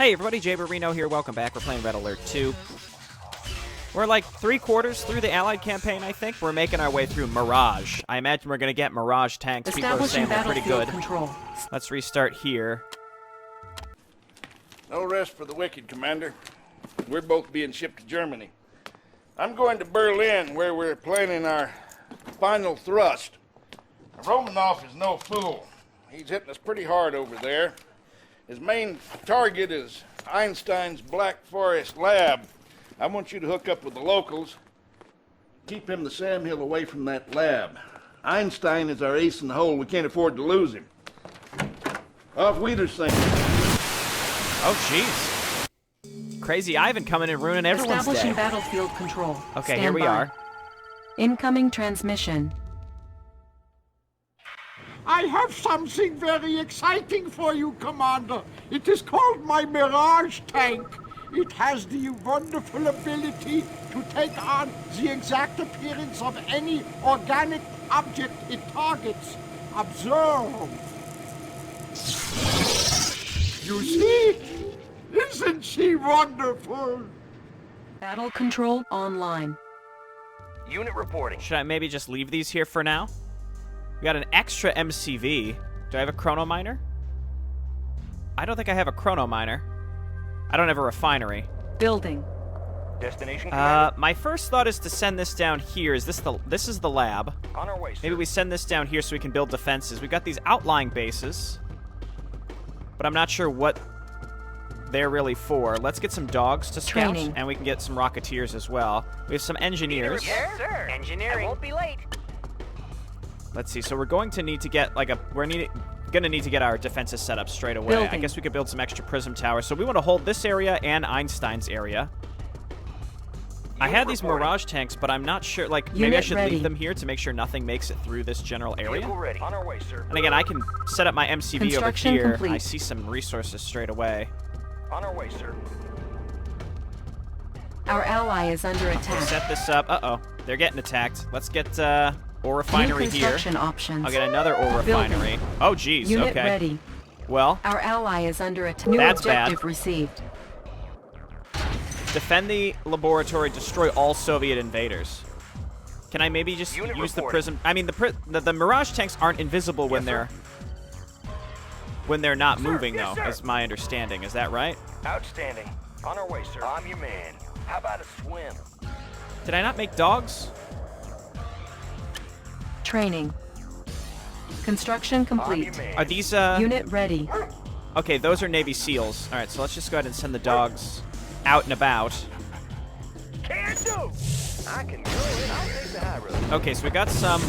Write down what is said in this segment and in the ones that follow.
Hey everybody, Jay Barino here. Welcome back. We're playing Red Alert 2. We're like 3/4 through the Allied campaign, I think. We're making our way through Mirage. I imagine we're going to get Mirage tanks. People are saying they're pretty good. Control. Let's restart here. No rest for the wicked, Commander. We're both being shipped to Germany. I'm going to Berlin, where we're planning our final thrust. Romanov is no fool. He's hitting us pretty hard over there. His main target is Einstein's Black Forest lab. I want you to hook up with the locals. Keep him the Sam Hill away from that lab. Einstein is our ace in the hole. We can't afford to lose him. Auf Wiedersehen. Oh, jeez. Crazy Ivan coming in ruining everyone's day. Establishing battlefield control. Okay, here we are. Incoming transmission. I have something very exciting for you, Commander. It is called my Mirage tank. It has the wonderful ability to take on the exact appearance of any organic object it targets. Observe. You see? Isn't she wonderful? Battle control online. Unit reporting. Should I maybe just leave these here for now? We got an extra MCV. Do I have a chrono miner? I don't think I have a chrono miner. I don't have a refinery. Building. Destination. My first thought is to send this down here. This is the lab. On our way, sir. Maybe we send this down here so we can build defenses. We've got these outlying bases, but I'm not sure what they're really for. Let's get some dogs to scout, and we can get some rocketeers as well. We have some engineers. Yes, sir. Engineering. I won't be late. Let's see. So we're going to need to get like gonna need to get our defenses set up straight away. Building. I guess we could build some extra prism towers. So we want to hold this area and Einstein's area. I had these Mirage tanks, but I'm not sure. Like, maybe I should leave them here to make sure nothing makes it through this general area. Ready. On our way, sir. And again, I can set up my MCV over here. Complete. I see some resources straight away. On our way, sir. Our ally is under attack. Set this up. Uh-oh. They're getting attacked. Let's get ore refinery here. Options. I'll get another ore refinery. Oh, geez. Unit okay. ready. Well, our ally is under attack. New that's objective bad. Received. Defend the laboratory. Destroy all Soviet invaders. Can I maybe just use the prism? I mean, the Mirage tanks aren't invisible when they're not moving, though. Is my understanding. Is that right? Outstanding. On our way, sir. I'm your man. How about a swim? Did I not make dogs? Training. Construction complete. Are these Unit ready. Okay, those are Navy SEALs. All right, so let's just go ahead and send the dogs out and about. Can do. I can go in. I'll take the high road. Okay, so we got some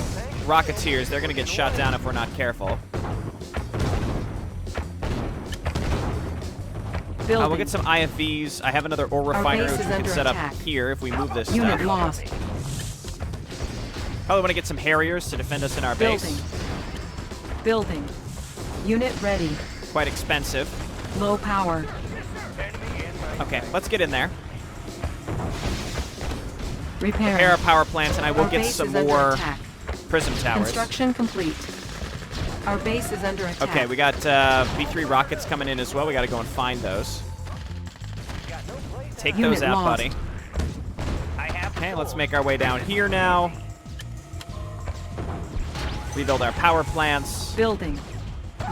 rocketeers. They're gonna get shot down if we're not careful. We'll get some IFVs. I have another ore refinery which we can set up here if we move this Unit stuff. lost. Probably want to get some Harriers to defend us in our base. Building. Unit ready. Quite expensive. Low power. Okay, let's get in there. Repair. Repair our power plants, and I will get some more prism towers. Construction complete. Our base is under attack. Okay, we got V3 rockets coming in as well. We got to go and find those. Take those out, buddy. Okay, let's make our way down here now. Rebuild our power plants. Building.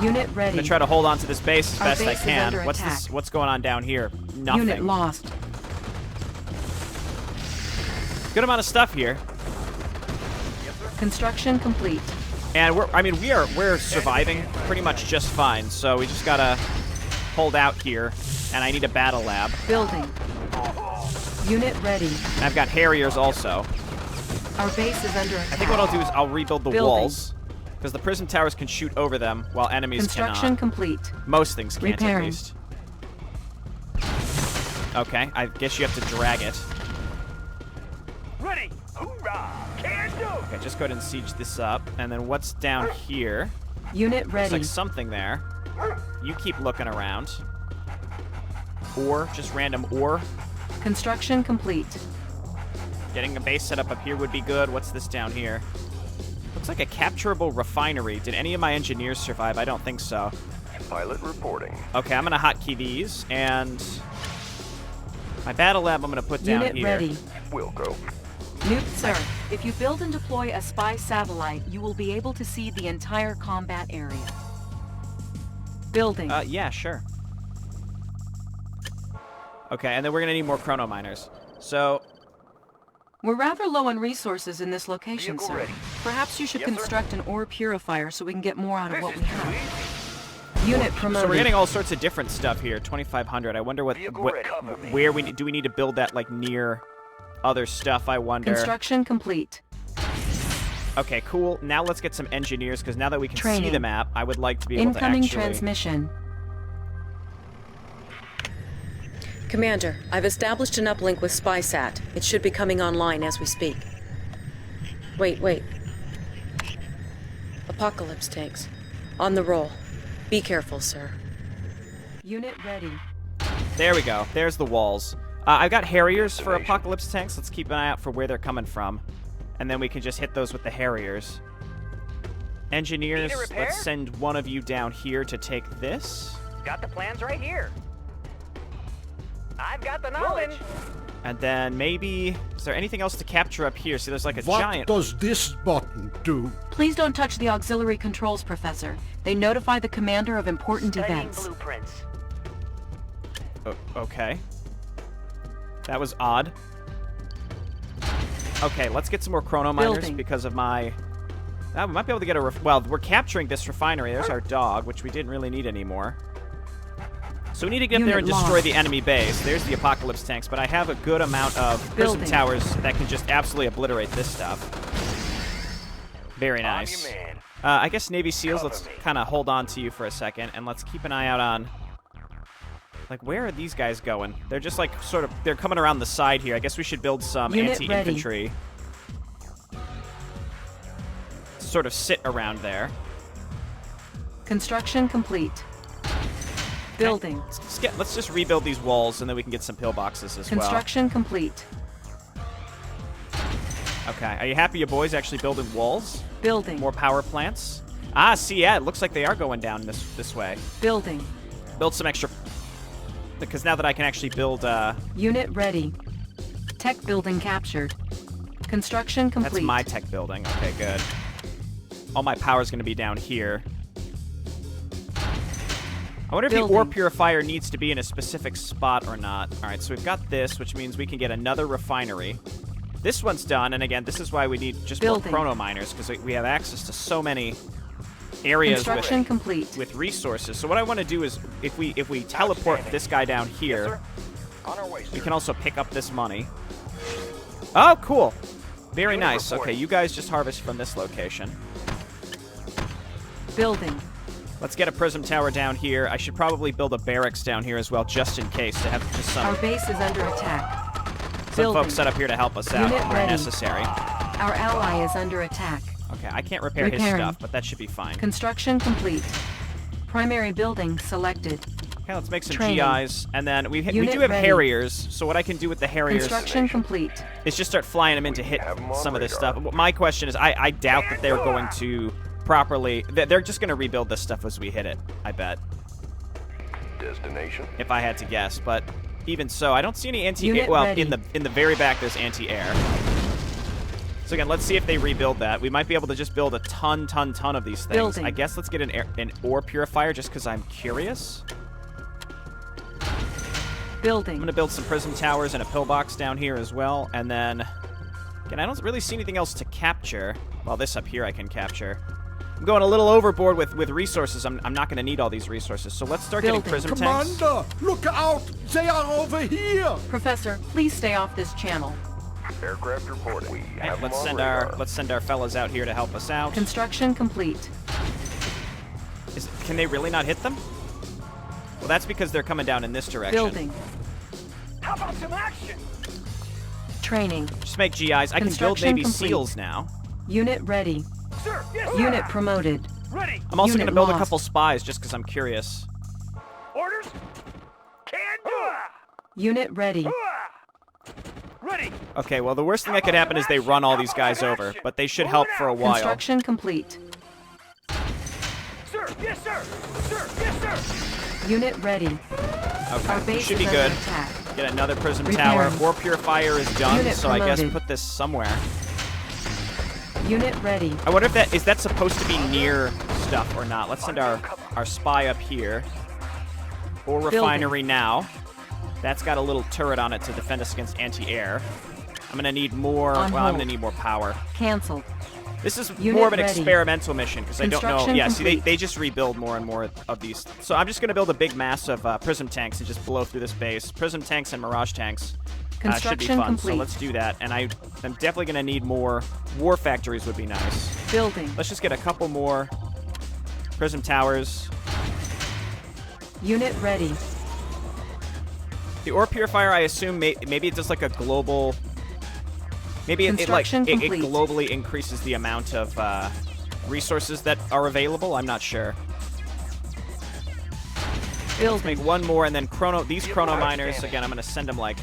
Unit ready. I'm gonna try to hold on to this base as best I can. What's this? What's going on down here? Nothing. Unit lost. Good amount of stuff here. Construction complete. And we're surviving pretty much just fine. So we just gotta hold out here. And I need a battle lab. Building. Unit ready. And I've got Harriers also. Our base is under attack. I think what I'll do is I'll rebuild the walls. Because the prism towers can shoot over them while enemies Construction cannot. complete. Most things can't, Repairing. at least. Okay, I guess you have to drag it. Ready. Hoorah. Can do. Okay, just go ahead and siege this up. And then what's down here? Unit There's ready. like something there. You keep looking around. Ore, just random ore. Construction complete. Getting a base set up here would be good. What's this down here? Looks like a capturable refinery. Did any of my engineers survive? I don't think so. Pilot reporting. Okay, I'm gonna hotkey these, and my battle lab I'm gonna put down Unit here. ready. We'll go. Sir, if you build and deploy a spy satellite, you will be able to see the entire combat area. Building. Yeah, sure. Okay, and then we're gonna need more chrono miners. So, We're rather low on resources in this location, Vehicle sir. ready. Perhaps you should Yes, sir. construct an ore purifier so we can get more out of This what is we too have. easy. Unit promoted. so we're getting all sorts of different stuff here. 2,500. I wonder Vehicle ready. Cover me. where do we need to build that like near other stuff? I wonder. Construction complete. Okay, cool. Now let's get some engineers because now that we can see Training. the map, I would like to be able Incoming to actually. transmission. Commander, I've established an uplink with SpySat. It should be coming online as we speak. Wait. Apocalypse tanks. On the roll. Be careful, sir. Unit ready. There we go. There's the walls. I've got Harriers for Apocalypse tanks. Let's keep an eye out for where they're coming from. And then we can just hit those with the Harriers. Engineers, Need a repair? let's send one of you down here to take this. Got the plans right here. I've got the knowledge. And then maybe... Is there anything else to capture up here? See, there's like a What giant... does this button do? Please don't touch the auxiliary controls, Professor. They notify the commander of important Studying events. blueprints. Okay. That was odd. Okay, let's get some more chrono miners Building. because of my... we might be able to get a... well, we're capturing this refinery. There's our dog, which we didn't really need anymore. So we need to get there and Unit destroy lost. the enemy base. There's the Apocalypse tanks, but I have a good amount of prism Building. towers that can just absolutely obliterate this stuff. Very I'm nice. your man. I guess Navy SEALs, let's Cover me. kind of hold on to you for a second, and let's keep an eye out on... Like, where are these guys going? They're just, like, sort of... They're coming around the side here. I guess we should build some Unit anti-infantry. Sort of sit around there. Construction complete. Building. Let's just rebuild these walls, and then we can get some pillboxes as Construction complete. well. Okay, are you happy your boys actually building walls? Building. More power plants? Ah, see, yeah, it looks like they are going down this way. Building. Build some extra... Because now that I can actually build, Unit ready. Tech building captured. Construction complete. That's my tech building. Okay, good. All my power's going to be down here. I wonder if the ore Building. purifier needs to be in a specific spot or not. All right, so we've got this, which means we can get another refinery. This one's done, and again, this is why we need just Building. more chrono miners, because we have access to so many areas Construction complete. with resources. So what I want to do is, if we teleport Outstanding. this guy down Yes, here, sir. On our way, sir. we can also pick up this money. Oh, cool. Very Unit nice. reporting. Okay, you guys just harvest from this location. Building. Let's get a prism tower down here. I should probably build a barracks down here as well, just in case, to have just Our some base is under attack. folks set up here to help us out Unit where ready. necessary. Our ally is under attack. Okay, I can't repair his Repairing. stuff, but that should be fine. Construction complete. Primary building selected. Okay, let's make some Training. GIs, and then we Unit do have ready. Harriers, so what I can do with the Harriers Construction complete. is just start flying them in to hit have 'em on some of this radar. stuff. My question is, I doubt that they're going to properly... They're just going to rebuild this stuff as we hit it, I bet, Destination. if I had to guess, but even so, I don't see any anti-air... Unit Well, ready. in the very back, there's anti-air. So again, let's see if they rebuild that. We might be able to just build a ton of these things. Building. I guess let's get an ore purifier just because I'm curious. I'm Building. going to build some prism towers and a pillbox down here as well. And then, again, I don't really see anything else to capture. Well, this up here I can capture. I'm going a little overboard with resources. I'm not going to need all these resources. So let's start Building. getting prism tanks. Commander, look out! They are over here! Professor, please stay off this channel. Aircraft reporting. We Okay, have 'em let's on send radar. our fellas out here to help us out. Construction complete. Can they really not hit them? Well, that's because they're coming down in this direction. Building. How about some action? Training. Just make GIs. I can build Construction Navy complete. SEALs now. Unit ready. Sir, yes, Unit sir. promoted. Ready. I'm also Unit going to build a lost. couple spies just because I'm curious. Orders. Can do. Unit ready. Ready. Okay, well, the worst thing that could happen is they run all these guys over, but they should help for a while. Construction complete. Sir, Yes, sir. Sir, yes, sir. Unit ready. Our Okay, base should be is good. under attack. Get another prism Repairing. tower. Ore purifier is done, Unit so I guess promoted. put this somewhere. Unit ready. I wonder if is that supposed to be near stuff or not. Let's send our spy up here. Ore refinery now. That's got a little turret on it to defend us against anti-air. I'm gonna need more. On Well, I'm hold. gonna need more power. Cancelled. This is Unit more of an ready. experimental mission because I don't know. Construction Yeah, see, complete. they just rebuild more and more of these. So I'm just gonna build a big mass of prism tanks and just blow through this base. Prism tanks and Mirage tanks. Should be Construction fun. complete. So let's do that. And I'm definitely gonna need more. War factories would be nice. Building. Let's just get a couple more prism towers. Unit ready. The ore purifier, I assume, maybe it does like a global. Maybe it Construction complete. globally increases the amount of resources that are available. I'm not sure. Building. Make one more, and then these chrono miners again. I'm gonna send them like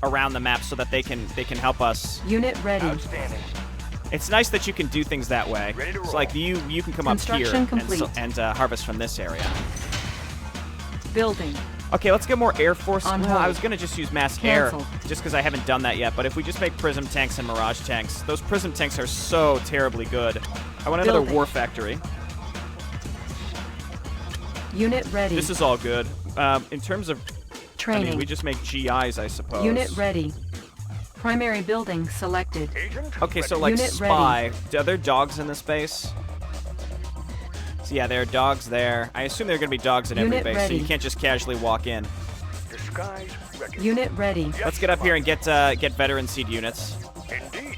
around the map so that they can help us. Unit ready. Outstanding. It's nice that you can do things that way. Ready to It's roll. like you can come up here Construction complete. and harvest from this area. Building. Okay, let's get more Air Force. On Well, hold. I was gonna just use mass Cancel. air, just because I haven't done that yet. But if we just make prism tanks and Mirage tanks, those prism tanks are so terribly good. I want another Building. war factory. Unit ready. This is all good. In terms of, training. we just make GIs, I suppose. Unit ready. Primary building selected. Agent. Okay, so like Unit spy. Are there dogs in this base? So yeah, there are dogs there. I assume there are gonna be dogs in every Unit base, so ready. you can't just casually walk in. Disguise ready. Unit ready. Let's get up here and get veteran seed units. Indeed.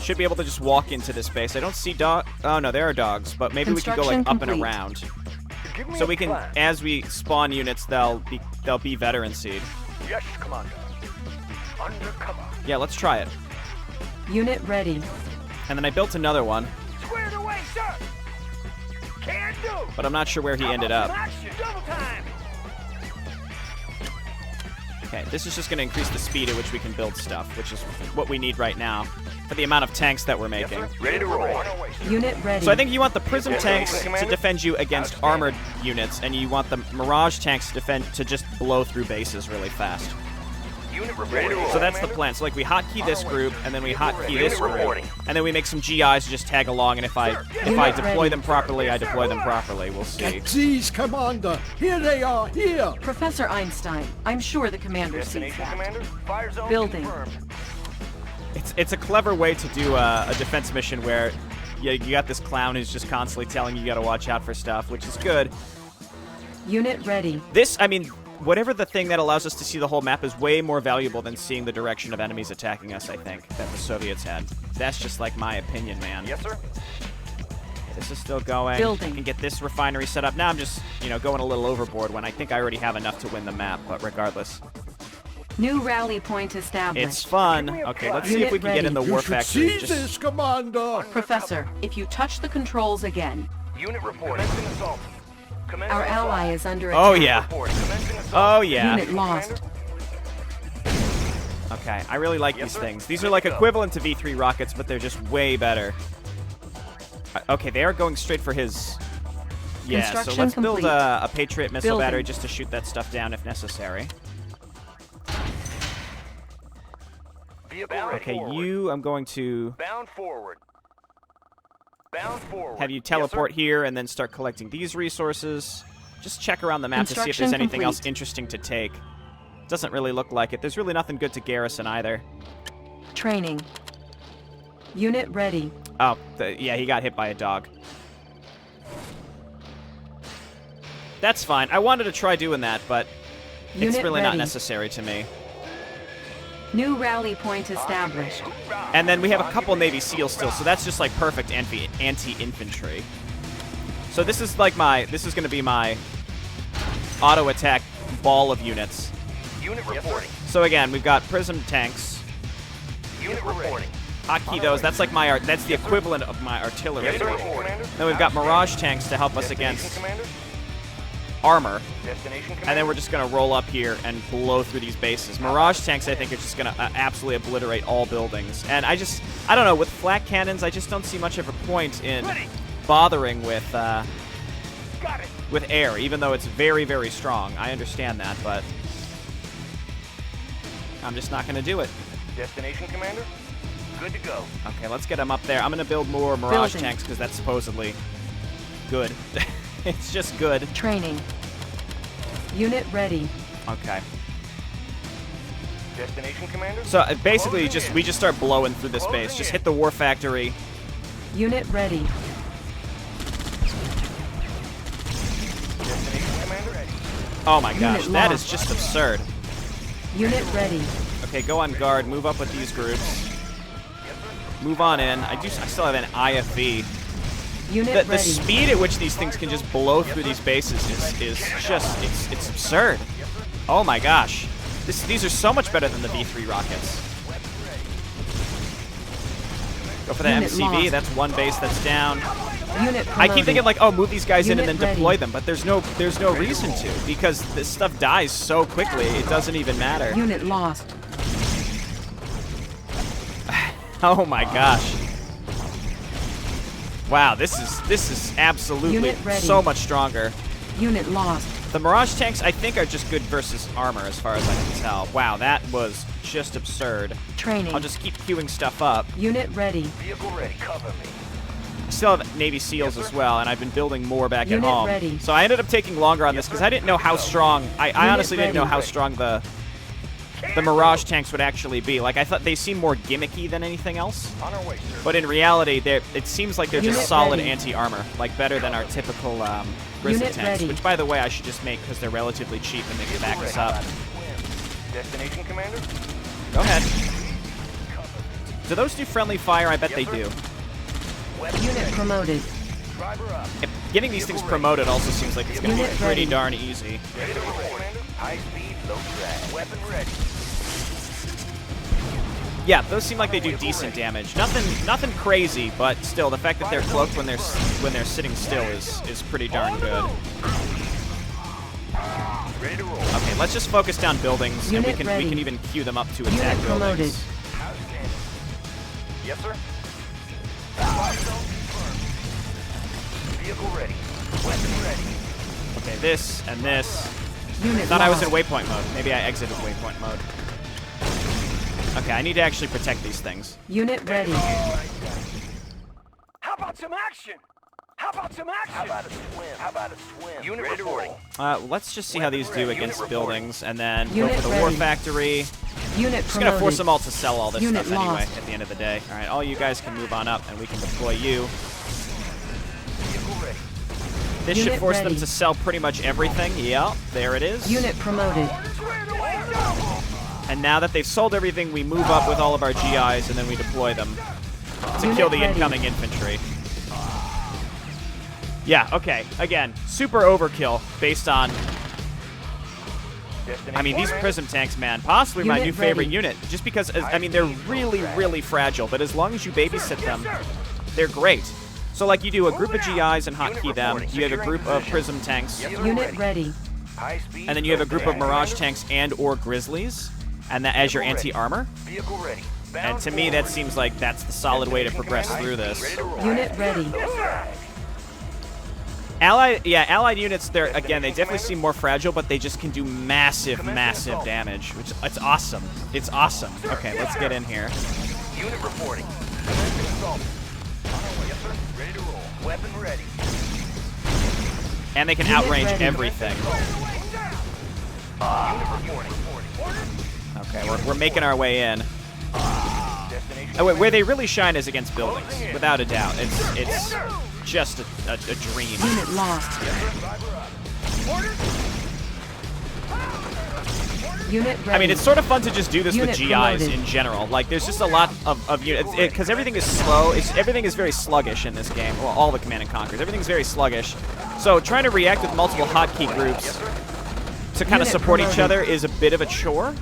Should be able to just walk into this base. I don't see dog. Oh no, there are dogs, but maybe we can go like Construction up and complete. around. Give me So a we can, plan. as we spawn units, they'll be veteran seed. Yes, Commander. Undercover. Yeah, let's try it. Unit ready. And then I built another one, Squared away, sir. Can do. but I'm not sure where he ended up. Action. Double time. Okay, this is just going to increase the speed at which we can build stuff, which is what we need right now for the amount of tanks that we're making. Ready to roll. Unit ready. So I think you want the prism Yes, tanks sir, to Commander. defend you against armored units, and you want the Mirage tanks to just blow through bases really fast. Unit ready to roll. So that's the plan. So like we hotkey this group, and then we hotkey Unit this group, reporting. and then we make some GIs to just tag along. And if I Unit deploy ready. them properly, I deploy them properly. We'll see. Get these, Commander. Here they are, here. Professor Einstein, I'm sure the commander sees Destination, that. Commander. Fire zone Building. confirmed. It's a clever way to do a defense mission where you got this clown who's just constantly telling you got to watch out for stuff, which is good. Unit ready. This, I mean, whatever the thing that allows us to see the whole map is way more valuable than seeing the direction of enemies attacking us, I think, that the Soviets had. That's just like my opinion, man. Yes, sir. This is still going. Building. I can get this refinery set up. Now I'm just, going a little overboard when I think I already have enough to win the map, but regardless. New rally point established. It's fun. Okay, let's see if we can get in the You war should factory. see Just this, Commander. Professor, if you touch the controls again, Unit report. Commencing assault. Commencing our assault. ally is under attack. Oh yeah. Report. Commencing assault. Oh yeah. Unit lost. Okay, I really like Yes, these sir. things. These are like equivalent to V3 rockets, but they're just way better. Okay, they are going straight for his. Yeah, so Construction let's build complete. a Patriot missile Building. battery just to shoot that stuff down if necessary. Vehicle ready. Okay, Forward. I'm going to Bound forward. Bound forward. have you Yes, teleport sir. here and then start collecting these resources. Just check around the map to see if there's Construction anything else complete. interesting to take. Doesn't really look like it. There's really nothing good to garrison either. Training. Unit ready. Oh, yeah, he got hit by a dog. That's fine. I wanted to try doing that, but it's Unit really not ready. necessary to me. New rally point established. And then we have a couple Navy SEALs still, so that's just like perfect anti-infantry. So this is like this is going to be my auto attack ball of units. Unit reporting. So again, we've got prism tanks. Unit reporting. Hotkey those. That's like that's the equivalent of my artillery. Yes, sir. Commander. Then we've got Mirage tanks to help us Destination, against Commander. armor. Destination, Commander. And then we're just going to roll up here and blow through these bases. Mirage tanks, I think, are just going to absolutely obliterate all buildings. And I don't know, with flak cannons, I just don't see much of a point in bothering with air, even though it's very, very strong. I understand that, but I'm just not going to do it. Destination, Commander? Good to go. Okay, let's get him up there. I'm going to build more Mirage Building. tanks because that's supposedly good. It's just good. Training. Unit ready. Okay. Destination, Commander? So basically, Closing we in. just start blowing through this base. Closing Just in. hit the war factory. Unit ready. Destination, Commander? Ready. Oh my gosh, Unit that lost. is just absurd. Unit ready. Okay, go on guard. Move up with these groups. Move on in. I still have an IFV. Unit The ready. speed at which these things can just blow through these bases is just it's absurd. Oh my gosh, these are so much better than the V3 rockets. Go for the Unit MCV. lost. That's one base that's down. Unit promoted. I keep thinking like, oh, move these guys in and Unit then deploy ready. them, but there's no reason to because this stuff dies so quickly it doesn't even matter. Unit lost. Oh my gosh. Wow, this is absolutely Unit ready. so much stronger. Unit lost. The Mirage tanks, I think, are just good versus armor, as far as I can tell. Wow, that was just absurd. Training. I'll just keep queuing stuff up. Unit ready. Vehicle ready. Cover me. I still have Navy SEALs as well, and I've been building more back Unit at home. ready. So I ended up taking longer on this because I didn't know how strong. I honestly didn't know ready. how strong the Mirage tanks would actually be. Like, I thought they seemed more gimmicky than anything else. On our way, sir. But in reality, it seems like they're just Unit solid ready. anti-armor, like better than our typical Grizzly Unit tanks. ready. Which, by the way, I should just make because they're relatively cheap and they can back us up. Destination, Commander? Go ahead. Do those do friendly fire? I bet they do. Unit promoted. Driver up. Getting these things promoted also seems like it's going to be Unit pretty ready. darn easy. Ready to roll, Commander? High speed, low drag. Weapon ready. Yeah, those seem like they do decent damage. Nothing crazy, but still, the fact that they're cloaked when they're sitting still is pretty darn good. Ready to roll. Okay, let's just focus down buildings, and Unit we ready. can even queue them up to attack Unit promoted. buildings. Outstanding. Yes, sir. Fire zone confirmed. Vehicle ready. Weapon ready. Okay, this and this. Unit Thought I was in lost. waypoint mode. Maybe I exited waypoint mode. Okay, I need to actually protect these things. Unit ready. How about some action? How about some action? How about a swim? How about a swim? Unit ready reporting. Let's just see how these do against buildings, and then Unit go for the war ready. factory. Unit Just gonna force promoted. them all to sell all this Unit stuff anyway. lost. At the end of the day, all right, all you guys can move on up, and we can deploy you. Vehicle ready. This should Unit force them ready. to sell pretty much everything. Yeah, there it is. Unit promoted. And now that they've sold everything, we move up with all of our GIs, and then we deploy them to Unit kill the ready. incoming infantry. Yeah, okay. Again, super overkill based on... I mean, these Prism tanks, man, possibly my Unit new favorite ready. unit. Just because, I mean, they're really, really fragile, but as long as you babysit them, they're great. So, like, you do a group of GIs and hotkey them. You have a group of Prism tanks, Unit ready. High speed. and then you have a group of Mirage tanks and or Grizzlies, and that as your anti-armor. Vehicle ready. And to me, that seems like that's the solid way to progress through this. Unit ready. Allied units, they're again, they definitely seem more fragile, but they just can do massive, massive damage, which it's awesome. It's awesome. Okay, let's get in here. Unit reporting. Assault. Yes, sir. Ready to roll. Weapon ready. And they can Unit outrange ready. everything. Unit reporting. Okay, we're making our way in. Destination. Oh, wait, where they really shine is against buildings, without a doubt. It's just a dream. Unit lost. Unit ready. I mean, it's sort of fun to just do this Unit with GIs promoted. in general. Like, there's just a lot of units, because everything is slow. Everything is very sluggish in this game. Well, all the Command & Conquers. Everything's very sluggish. So trying to react with multiple hotkey groups to kind of Unit support each promoted. other is a bit of a chore.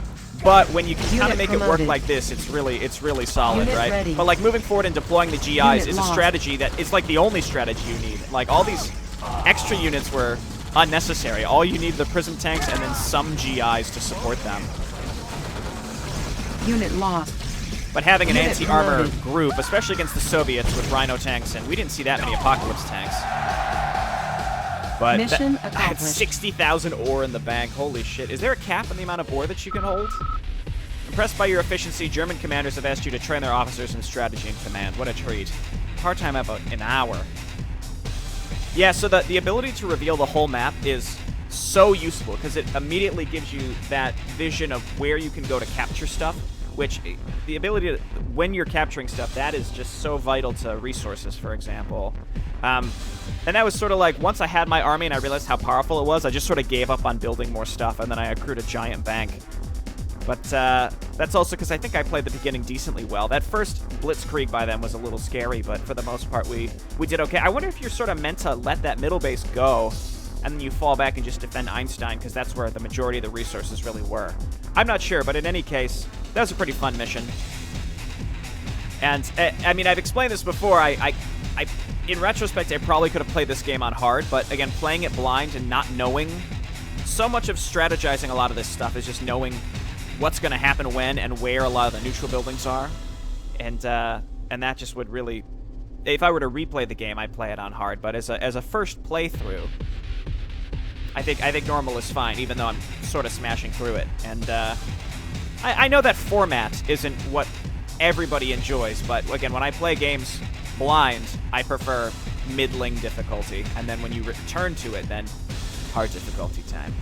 But when you can kind of Unit make it work promoted. like this, it's really solid, Unit right? ready. But like moving forward and deploying the GIs Unit is a lost. strategy that is like the only strategy you need. Like all these extra units were unnecessary. All you need are the Prism tanks and then some GIs to support them. Unit lost. But having an Unit anti-armor promoted. group, especially against the Soviets with Rhino tanks, and we didn't see that many Apocalypse tanks. But Mission I had accomplished. 60,000 ore in the bank. Holy shit. Is there a cap on the amount of ore that you can hold? Impressed by your efficiency, German commanders have asked you to train their officers in strategy and command. What a treat. Hard time about an hour. Yeah, so the ability to reveal the whole map is so useful because it immediately gives you that vision of where you can go to capture stuff, which the ability to, when you're capturing stuff, that is just so vital to resources, for example. And that was sort of like, once I had my army and I realized how powerful it was, I just sort of gave up on building more stuff, and then I accrued a giant bank. But that's also because I think I played the beginning decently well. That first blitzkrieg by them was a little scary, but for the most part, we did okay. I wonder if you're sort of meant to let that middle base go, and then you fall back and just defend Einstein, because that's where the majority of the resources really were. I'm not sure, but in any case, that was a pretty fun mission. And, I mean, I've explained this before. In retrospect, I probably could have played this game on hard, but again, playing it blind and not knowing, so much of strategizing a lot of this stuff is just knowing what's going to happen when and where a lot of the neutral buildings are. And that just would really... If I were to replay the game, I'd play it on hard, but as a first playthrough, I think normal is fine, even though I'm sort of smashing through it. And I know that format isn't what everybody enjoys, but again, when I play games blind, I prefer middling difficulty, and then when you return to it, then hard difficulty time.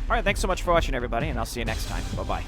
Alright, thanks so much for watching, everybody, and I'll see you next time. Bye-bye.